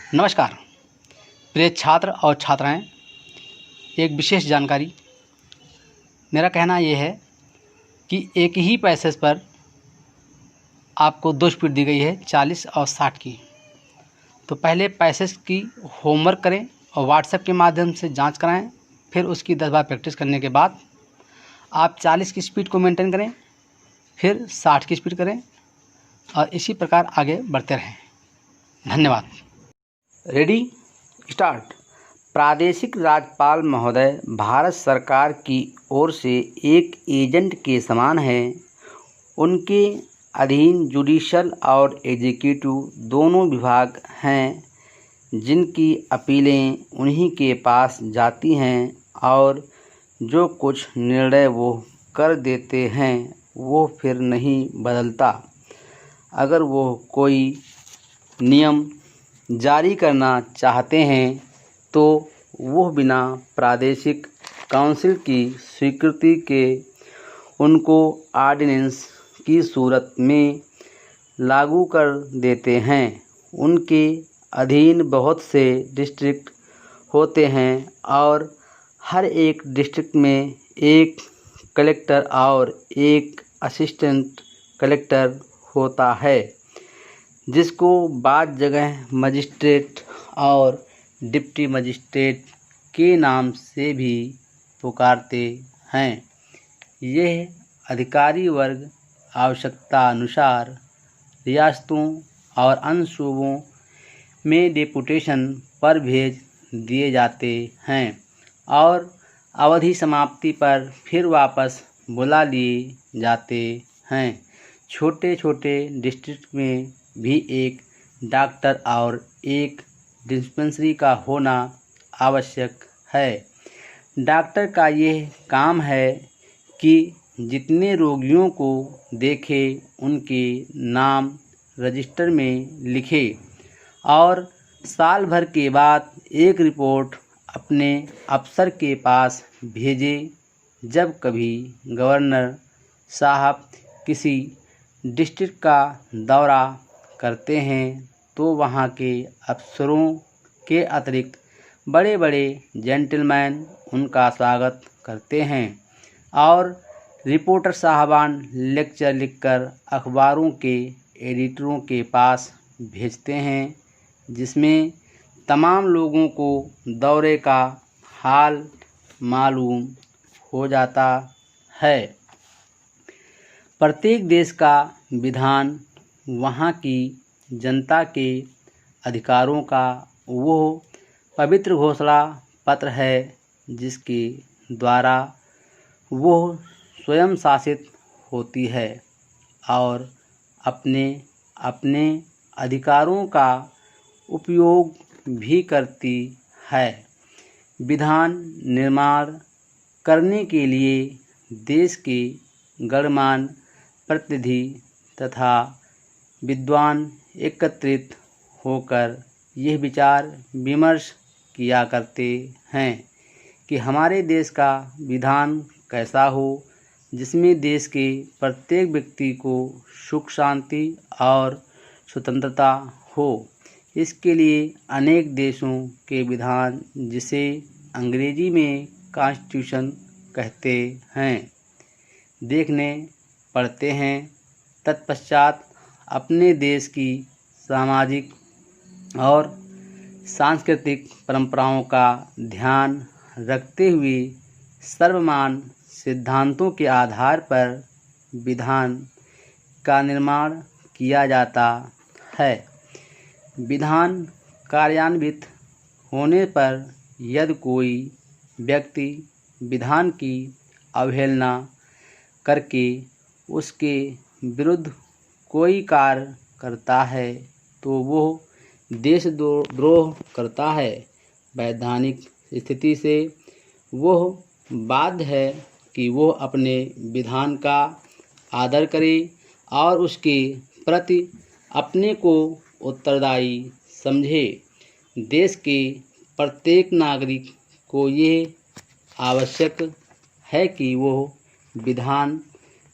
नमस्कार प्रिय छात्र और छात्राएं, एक विशेष जानकारी। मेरा कहना ये है कि एक ही पैसेज पर आपको 2 स्पीड दी गई है, 40 और 60 की। तो पहले पैसेज की होमवर्क करें और व्हाट्सएप के माध्यम से जांच कराएं। फिर उसकी 10 बार प्रैक्टिस करने के बाद आप 40 की स्पीड को मेंटेन करें, फिर 60 की स्पीड करें और इसी प्रकार आगे बढ़ते रहें। धन्यवाद। Ready start. प्रादेशिक राज्यपाल महोदय भारत सरकार की ओर से एक एजेंट के समान हैं। उनके अधीन जुडिशल और एग्जीक्यूटिव दोनों विभाग हैं, जिनकी अपीलें उन्हीं के पास जाती हैं और जो कुछ निर्णय वो कर देते हैं वो फिर नहीं बदलता। अगर वो कोई नियम जारी करना चाहते हैं तो वो बिना प्रादेशिक काउंसिल की स्वीकृति के उनको ऑर्डिनेंस की सूरत में लागू कर देते हैं। उनके अधीन बहुत से डिस्ट्रिक्ट होते हैं और हर एक डिस्ट्रिक्ट में एक कलेक्टर और एक असिस्टेंट कलेक्टर होता है, जिसको बाज़ जगह मजिस्ट्रेट और डिप्टी मजिस्ट्रेट के नाम से भी पुकारते हैं। यह अधिकारी वर्ग आवश्यकता अनुसार रियासतों और अन्य सूबों में डेपुटेशन पर भेज दिए जाते हैं और अवधि समाप्ति पर फिर वापस बुला लिए जाते हैं। छोटे छोटे डिस्ट्रिक्ट में भी एक डॉक्टर और एक डिस्पेंसरी का होना आवश्यक है। डॉक्टर का यह काम है कि जितने रोगियों को देखे उनके नाम रजिस्टर में लिखे और साल भर के बाद एक रिपोर्ट अपने अफसर के पास भेजे। जब कभी गवर्नर साहब किसी डिस्ट्रिक्ट का दौरा करते हैं तो वहाँ के अफसरों के अतिरिक्त बड़े बड़े जेंटलमैन उनका स्वागत करते हैं और रिपोर्टर साहबान लेक्चर लिखकर अखबारों के एडिटरों के पास भेजते हैं, जिसमें तमाम लोगों को दौरे का हाल मालूम हो जाता है। प्रत्येक देश का विधान वहाँ की जनता के अधिकारों का वो पवित्र घोषणा पत्र है, जिसके द्वारा वो स्वयं शासित होती है और अपने अपने अधिकारों का उपयोग भी करती है। विधान निर्माण करने के लिए देश के गणमान्य प्रतिनिधि तथा विद्वान एकत्रित होकर यह विचार विमर्श किया करते हैं कि हमारे देश का विधान कैसा हो, जिसमें देश के प्रत्येक व्यक्ति को सुख शांति और स्वतंत्रता हो। इसके लिए अनेक देशों के विधान, जिसे अंग्रेजी में कॉन्स्टिट्यूशन कहते हैं, देखने पड़ते हैं। तत्पश्चात अपने देश की सामाजिक और सांस्कृतिक परंपराओं का ध्यान रखते हुए सर्वमान्य सिद्धांतों के आधार पर विधान का निर्माण किया जाता है। विधान कार्यान्वित होने पर यदि कोई व्यक्ति विधान की अवहेलना करके उसके विरुद्ध कोई कार्य करता है तो वो देशद्रोह करता है। वैधानिक स्थिति से वह बाध्य है कि वो अपने विधान का आदर करे और उसके प्रति अपने को उत्तरदायी समझे। देश के प्रत्येक नागरिक को यह आवश्यक है कि वो विधान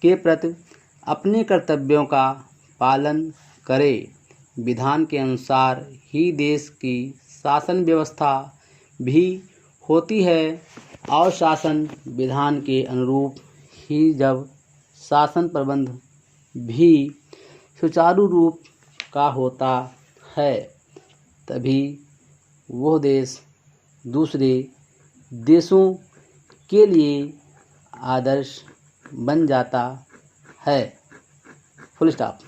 के प्रति अपने कर्तव्यों का पालन करे। विधान के अनुसार ही देश की शासन व्यवस्था भी होती है और शासन विधान के अनुरूप ही जब शासन प्रबंध भी सुचारू रूप का होता है तभी वह देश दूसरे देशों के लिए आदर्श बन जाता है। Full stop.